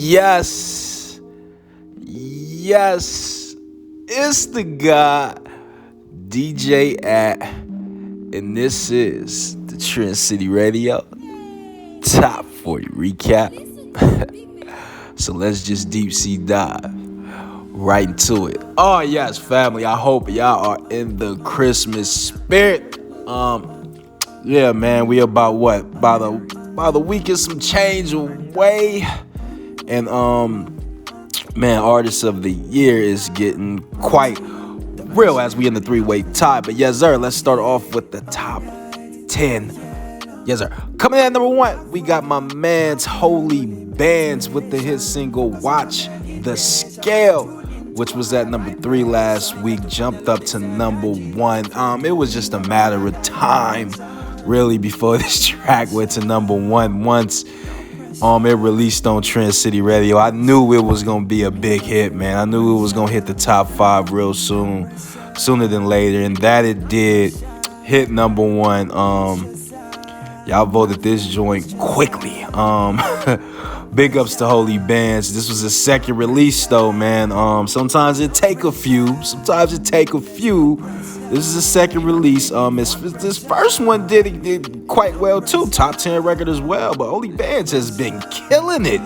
Yes, it's the guy, itsDjAnt, and this is the Trend City Radio Top 40 Recap. So let's just deep sea dive right into it. Oh yes, family, I hope y'all are in the Christmas spirit. Yeah, man, we about what? By the week and some change away. And man, Artist of the Year is getting quite real as we in the three-way tie. But yes, sir, let's start off with the top 10. Yes, sir. Coming in at number 1, we got my man's Holy Bands with the hit single Watch the Scale, which was at number 3 last week, jumped up to number 1. It was just a matter of time, really, before this track went to number 1 once it released on Trend City Radio. I knew it was gonna be a big hit, man. I knew it was gonna hit the top 5 real soon, sooner than later, and that it did. Hit number 1. Y'all voted this joint quickly. Big ups to Holy Bands. This was a second release though, man. Sometimes it take a few. This is a second release. This first one did quite well too. Top 10 record as well. But Holy Bands has been killing it.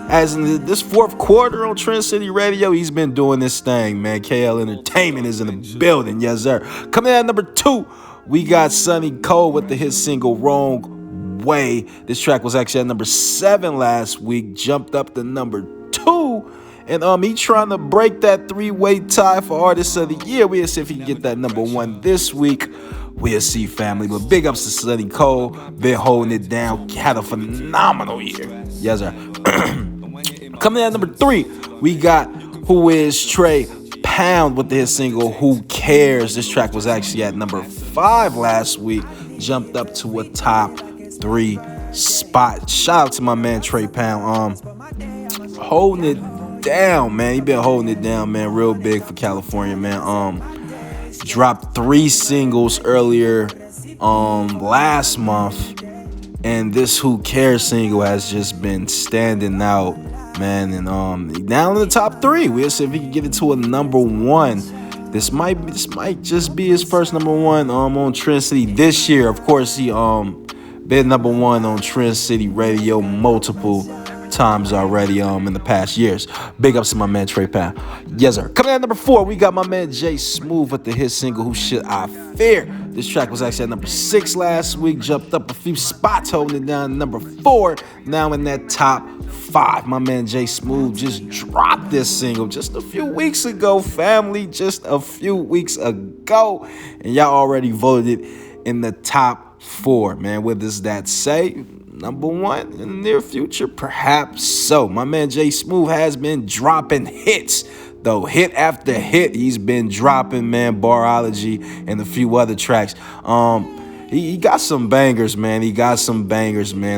As in this fourth quarter on Trend City Radio, he's been doing this thing, man. KL Entertainment is in the building, yes sir. Coming in at number 2, we got Sonny Cole with the hit single Wrong Way. This track was actually at number 7 last week, jumped up to number 2. And he trying to break that three-way tie for Artist of the Year. We'll see if he can get that number 1 this week. We'll see, family. But big ups to Sonny Cole. Been holding it down. Had a phenomenal year. Yes, sir. Coming in at number 3, we got Who Is Trey Pound with the hit single Who Cares. This track was actually at number 5 last week. Jumped up to a top 3 spot. Shout out to my man Trey Pound. Holding it down, man. He been holding it down, man, real big for California, man. Dropped 3 singles earlier last month, and this Who Cares single has just been standing out, man. And now in the top 3. We'll see if he can get it to a number 1. This might just be his first number 1 on Trend City this year. Of course, he been number 1 on Trend City Radio multiple times already in the past years. Big ups to my man Trey Pound. Yes, sir. Coming in at number 4, we got my man Jay Smooth with the hit single Who Should I Fear. This track was actually at number 6 last week, jumped up a few spots, holding it down to number 4. Now in that top 5. My man Jay Smooth just dropped this single just a few weeks ago, family. Just a few weeks ago. And y'all already voted it in the top 4, man. What does that say? Number 1 in the near future? Perhaps so. My man Jay Smooth has been dropping hits, though. Hit after hit, he's been dropping, man. Barology and a few other tracks. He got some bangers, man.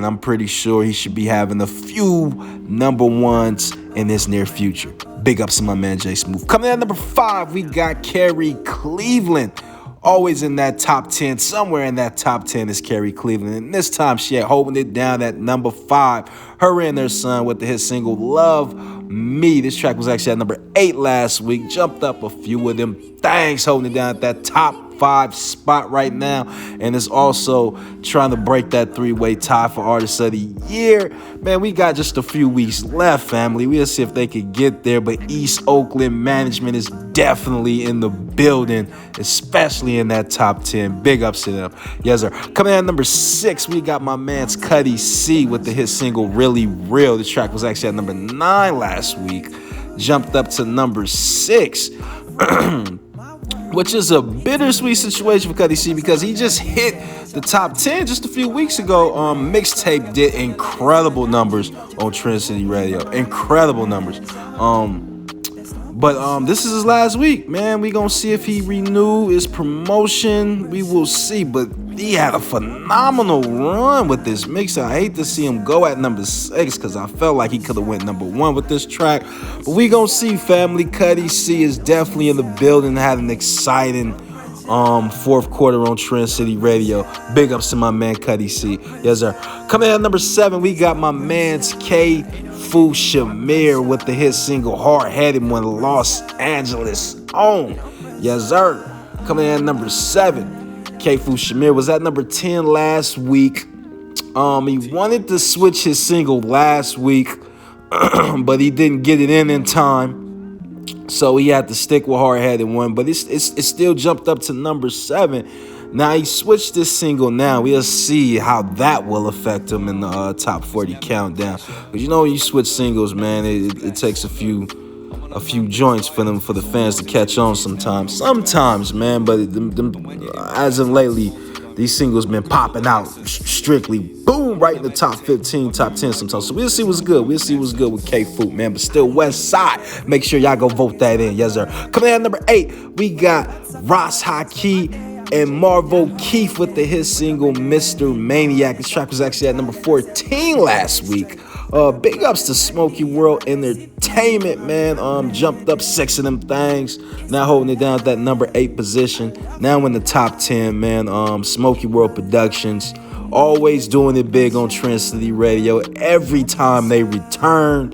I'm pretty sure he should be having a few number 1s in his near future. Big ups to my man Jay Smooth. Coming in at number 5, we got Carrie Cleveland. Always in that top 10. Somewhere in that top 10 is Carrie Cleveland. And this time she had holding it down at number 5. Her and their son with the hit single Love Me. This track was actually at number 8 last week. Jumped up a few of them things, holding it down at that top 5 spot right now. And it's also trying to break that 3-way tie for Artist of the Year. Man, we got just a few weeks left, family. We'll see if they could get there. But East Oakland management is definitely in the building, especially in that top 10. Big ups to them. Yes, sir. Coming in at number 6, we got my man's Cuddy C with the hit single Really Real. This track was actually at number 9 last week. Jumped up to number 6. Which is a bittersweet situation for Cuddy C because he just hit the top 10 just a few weeks ago. Mixtape did incredible numbers on Trend City Radio. Incredible numbers. But this is his last week, man. We gonna see if he renew his promotion. We will see. But he had a phenomenal run with this mix. I hate to see him go at number 6 because I felt like he could have went number 1 with this track. But we gonna see, family. Cuddy C is definitely in the building, had an exciting fourth quarter on Trend City Radio. Big ups to my man Cuddy C. Yes, sir. Coming in at number 7, we got my man's K. Fu Shamir with the hit single Hard Headed when Los Angeles own. Yes, sir. Coming in at number 7, K. Fu Shamir was at number 10 last week. He wanted to switch his single last week, but he didn't get it in time. So he had to stick with Hard Headed one, but it's still jumped up to number 7. Now he switched this single. Now we'll see how that will affect him in the top 40 countdown. Because when you switch singles, man, it takes a few joints for the fans to catch on sometimes, man. But as of lately, these singles been popping out strictly, boom, right in the top 15, top 10 sometimes. So we'll see what's good. We'll see what's good with K-Food, man. But still West Side. Make sure y'all go vote that in. Yes, sir. Coming in at number 8, we got Ross Haki and Marvo Keith with the hit single Mr. Maniac. This track was actually at number 14 last week. Big ups to Smokey World Entertainment, man. Jumped up 6 of them things. Now holding it down at that number 8 position. Now in the top 10, man. Smokey World Productions. Always doing it big on Trend City Radio. Every time they return,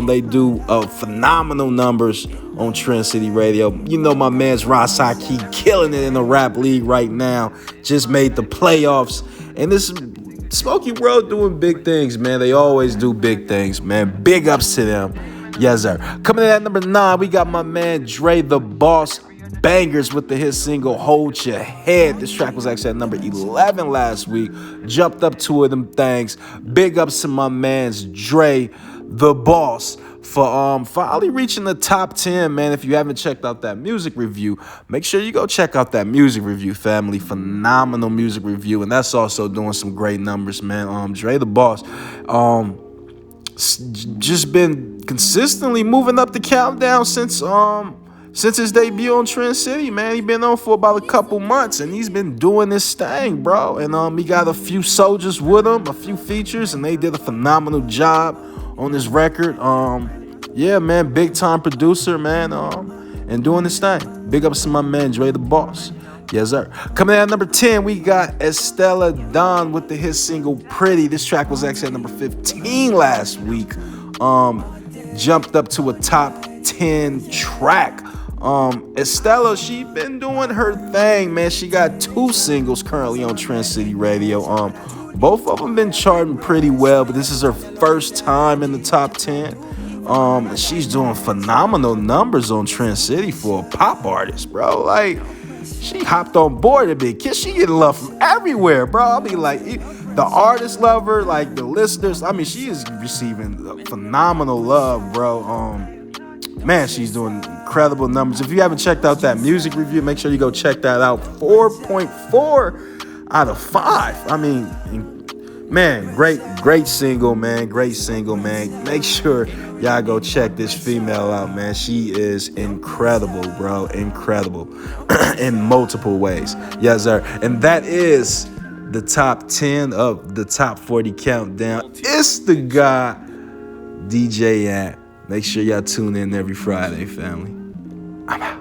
they do phenomenal numbers on Trend City Radio. My man's Rasaki killing it in the rap league right now. Just made the playoffs. And this Smokey World doing big things, man. They always do big things, man. Big ups to them. Yes, sir. Coming in at number 9, we got my man Dre the Boss Bangers with the hit single Hold Your Head. This track was actually at number 11 last week. Jumped up 2 of them things. Big ups to my man's Dre the Boss for finally reaching the top 10, man. If you haven't checked out that music review, make sure you go check out that music review, family. Phenomenal music review, and that's also doing some great numbers, man. Dre the Boss, just been consistently moving up the countdown since his debut on Trend City, man. He been on for about a couple months, and he's been doing this thing, bro. And he got a few soldiers with him, a few features, and they did a phenomenal job on this record. Yeah, man, big time producer, man, and doing this thing. Big ups to my man Dre the Boss. Yes, sir. Coming in at number 10, we got Estella Don with the hit single Pretty. This track was actually at number 15 last week. Jumped up to a top 10 track. Estella, she been doing her thing, man. She got 2 singles currently on Trend City Radio. Both of them been charting pretty well, but this is her first time in the top 10. She's doing phenomenal numbers on Trend City for a pop artist, bro. Like, she hopped on board a bit. She getting love from everywhere, bro. I mean, like, the artists love her, like the listeners. I mean, she is receiving phenomenal love, bro. Man, she's doing incredible numbers. If you haven't checked out that music review, make sure you go check that out. 4.4 out of 5. I mean, man, great single, man. Great single, man. Make sure y'all go check this female out, man. She is incredible, bro. Incredible in multiple ways. Yes, sir. And that is the top 10 of the top 40 countdown. It's the guy, itsDjAnt. Make sure y'all tune in every Friday, family. I'm out.